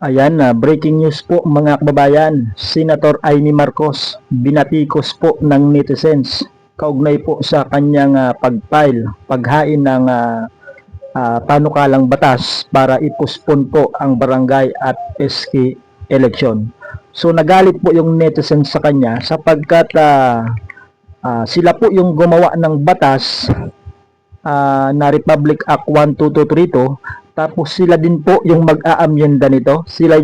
Ayan na, breaking news po mga kababayan. Senator Amy Marcos, binatikos po ng netizens kaugnay po sa kanyang paghain ng panukalang batas para ipuspon po ang barangay at SK election. So nagalit po yung netizens sa kanya sapagkat sila po yung gumawa ng batas na Republic Act 12232. Tapos sila din po yung mag-aamyenda nito. Sila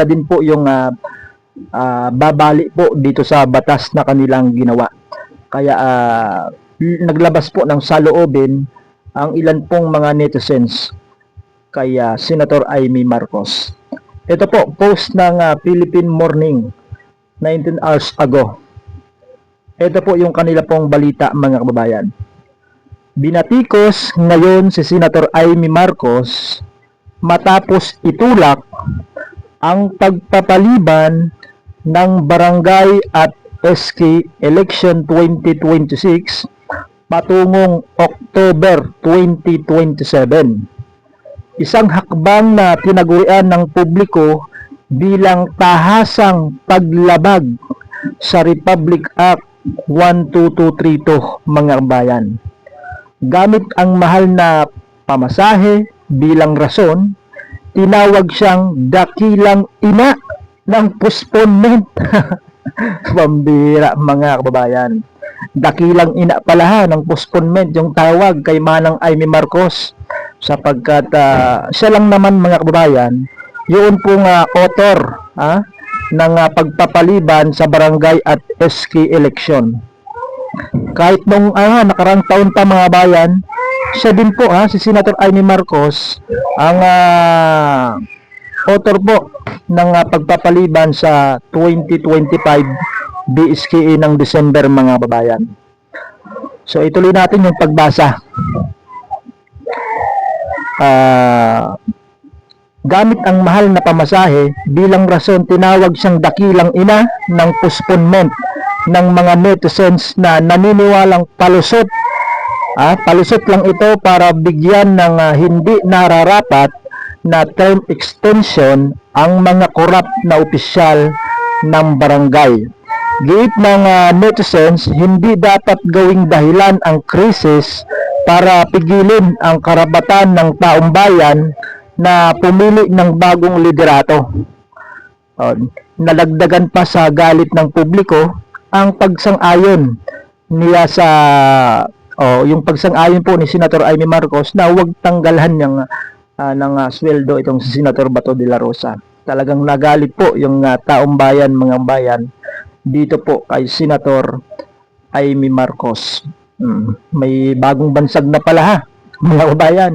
din po yung babali po dito sa batas na kanilang ginawa. Kaya naglabas po ng saloobin ang ilan pong mga netizens kay Senator Amy Marcos. Ito po, post ng Philippine Morning 19 hours ago. Ito po yung kanila pong balita mga kababayan. Binatikos ngayon si Senator Amy Marcos matapos itulak ang pagpapaliban ng barangay at SK election 2026 patungong October 2027. Isang hakbang na tinagurian ng publiko bilang tahasang paglabag sa Republic Act 12232 mga bayan. Gamit ang mahal na pamasahe bilang rason, tinawag siyang dakilang ina ng postponement. Pambira mga kababayan. Dakilang ina pala ng postponement yung tawag kay Manang Amy Marcos sapagkat siya lang naman mga kababayan yun pong author ng pagpapaliban sa barangay at SK election. Kahit nung nakarang taon pa mga bayan, siya din po si Senator Amy Marcos ang author po ng pagpapaliban sa 2025 BSKE ng December mga babayan. So ituloy natin yung pagbasa. Gamit ang mahal na pamasahe bilang rason, tinawag siyang dakilang ina ng postponement ng mga netizens na naniniwalang palusot. Palusot lang ito para bigyan ng hindi nararapat na term extension ang mga korap na opisyal ng barangay. Giit ng netizens, hindi dapat gawing dahilan ang krisis para pigilin ang karapatan ng taong bayan na pumili ng bagong liderato. Nalagdagan pa sa galit ng publiko ang pagsang-ayon niya sa yung pagsang-ayon po ni Senator Amy Marcos na huwag tanggalhan ng sweldo itong si Senator Bato de la Rosa. Talagang nagalit po yung taong bayan mga bayan dito po kay Senator Amy Marcos. May bagong bansag na pala mga kabayan.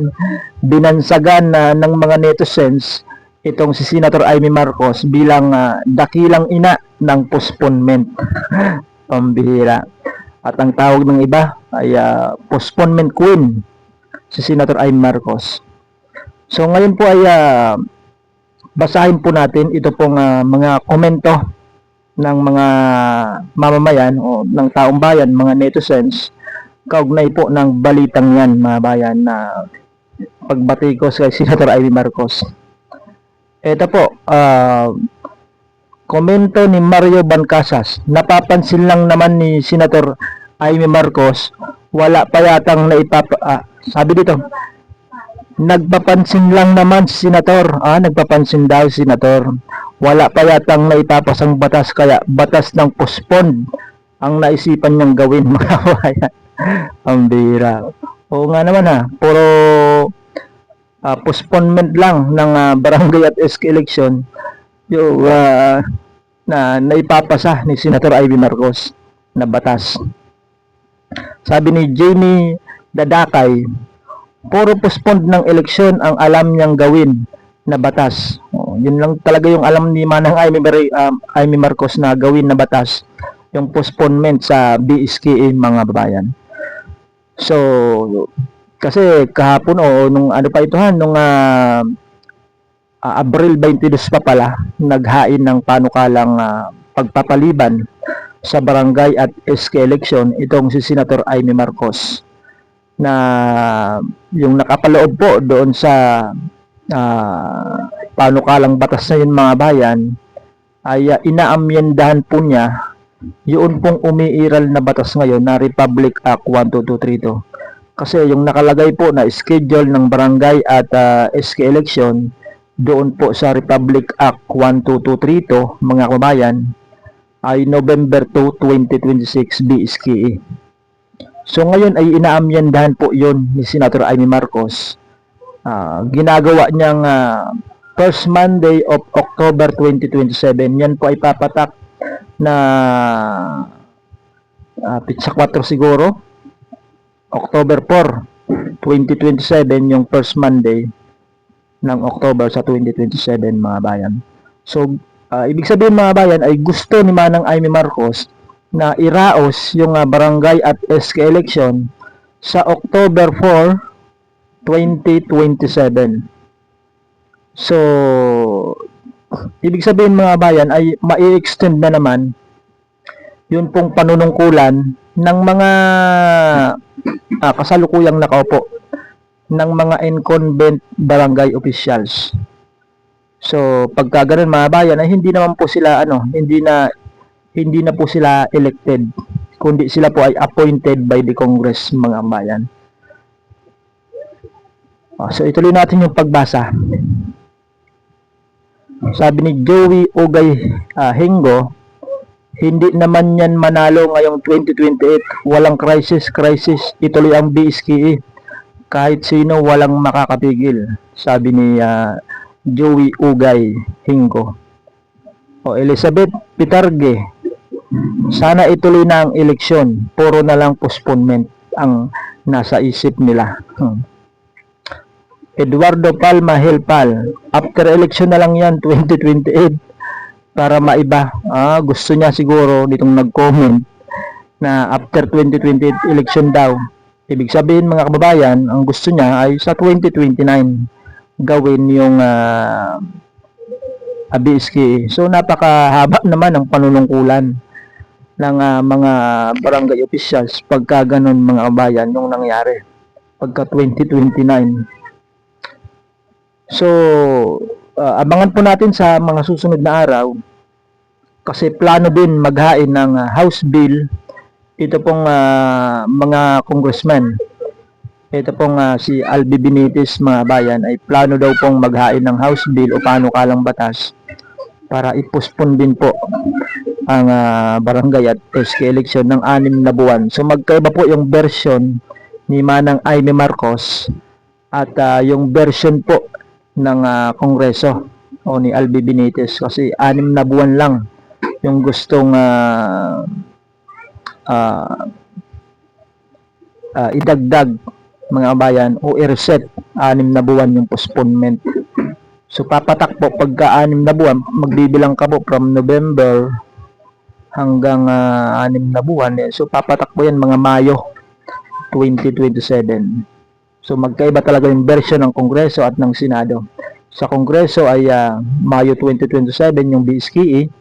Binansagan ng mga netizens itong si Senator Amy Marcos bilang dakilang ina ng postponement. Pambihira. At ang tawag ng iba ay postponement queen, si Senator Amy Marcos. So ngayon po ay basahin po natin ito pong mga komento ng mga mamamayan o ng taong bayan, mga netizens, kaugnay po ng balitang yan mga bayan na pagbatikos kay Senator Amy Marcos. Ito po, komento ni Mario Bancasas. Napapansin lang naman ni Senator Amy Marcos, wala pa yatang sabi dito, nagpapansin lang naman si Senator, nagpapansin daw si Senator, wala pa yatang naipapasang batas, kaya batas ng postpone ang naisipan niyang gawin mga kabayan. Ang bira. Oo nga naman puro postponement lang ng barangay at SK election yung na naipapasa ni Senator Amy Marcos na batas. Sabi ni Jamie Dadakay, puro postpone ng eleksyon ang alam niyang gawin na batas. Yun lang talaga yung alam ni Manang Amy Marcos na gawin na batas, yung postponement sa BSKE mga babayan. So kasi kahapon nung ano pa ito nung Abril 22 pa pala, naghain ng panukalang pagpapaliban sa barangay at SK election itong si Senator Amy Marcos na yung nakapaloob po doon sa panukalang batas na yun mga bayan, ay inaamyendahan po niya yun pong umiiral na batas ngayon na Republic Act 12232. Kasi yung nakalagay po na schedule ng barangay at SK election doon po sa Republic Act 12232 mga kabayan ay November 2, 2026 BSKE. So ngayon ay inaamyendahan po yun ni Senator Amy Marcos. Ginagawa niyang first Monday of October 2027. Yan po ay papatak na pitsa 4 siguro. October 4, 2027 yung first Monday ng October sa 2027 mga bayan. So, ibig sabihin mga bayan ay gusto ni Manang Amy Marcos na iraos yung barangay at SK election sa October 4, 2027. So, ibig sabihin mga bayan ay mai-extend na naman yun pong panunungkulan ng mga kasalukuyang nakaupo ng mga incumbent barangay officials. So, pagka ganun mga bayan ay hindi naman po sila hindi na po sila elected, kundi sila po ay appointed by the Congress mga bayan. So ituloy natin yung pagbasa. Sabi ni Joey Ugay Hingo, hindi naman yan manalo ngayong 2028. Walang crisis. Ituloy ang BSKE. Kahit sino walang makakapigil. Sabi ni Joey Ugay Hingo. Elizabeth Pitarge, sana ituloy na ang eleksyon. Puro na lang postponement ang nasa isip nila. Eduardo Palma Hilpal, after election na lang yan 2028 para maiba. Gusto niya siguro ditong nag-comment na after 2028 election daw. Ibig sabihin mga kababayan, ang gusto niya ay sa 2029 gawin yung BSK. So napakahaba naman ang panunungkulan ng mga barangay officials pagka ganun mga kababayan yung nangyari pagka 2029. So, abangan po natin sa mga susunod na araw kasi plano din maghain ng House Bill ito pong mga congressman. Ito pong si Albi Benitez mga bayan ay plano daw pong maghain ng House Bill o panukalang batas para i-postpone din po ang barangay at SK election ng 6 na buwan. So magkaiba po yung version ni Manang Amy Marcos at yung version po ng Kongreso o ni Albi Benitez kasi 6 na buwan lang yung gustong idagdag mga bayan o i-reset 6 na buwan yung postponement. So papatak po pagka 6 na buwan, magbibilang ka po from November hanggang 6 na buwan. So papatak po yan mga Mayo 2027. So magkaiba talaga yung version ng Kongreso at ng Senado. Sa Kongreso ay Mayo 2027 yung BSKE.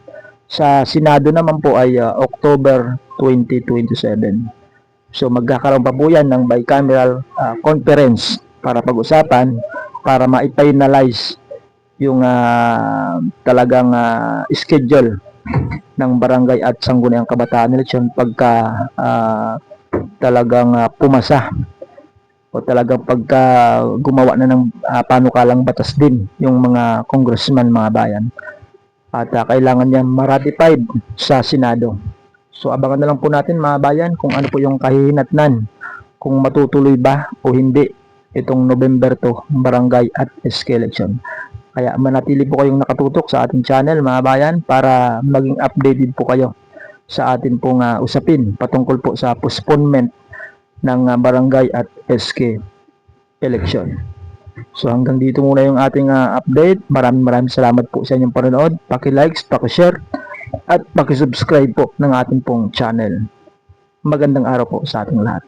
Sa Senado naman po ay October 2027. So magkakaroon pa po yan ng bicameral conference para pag-usapan, para ma-finalize yung talagang schedule ng barangay at sangguniang kabataan election pagka talagang pumasa o talagang pagka gumawa na ng panukalang batas din yung mga congressman mga bayan at kailangan niya ma-ratified sa Senado. So abangan na lang po natin mga bayan kung ano po yung kahihinatnan, kung matutuloy ba o hindi itong November 2 barangay at SK election. Kaya manatili po kayong nakatutok sa ating channel mga bayan para maging updated po kayo sa atin pong usapin patungkol po sa postponement ng barangay at SK election. So hanggang dito muna yung ating update. Maraming salamat po sa inyong panonood. Paki-likes, paki-share at paki-subscribe po ng ating pong channel. Magandang araw po sa ating lahat.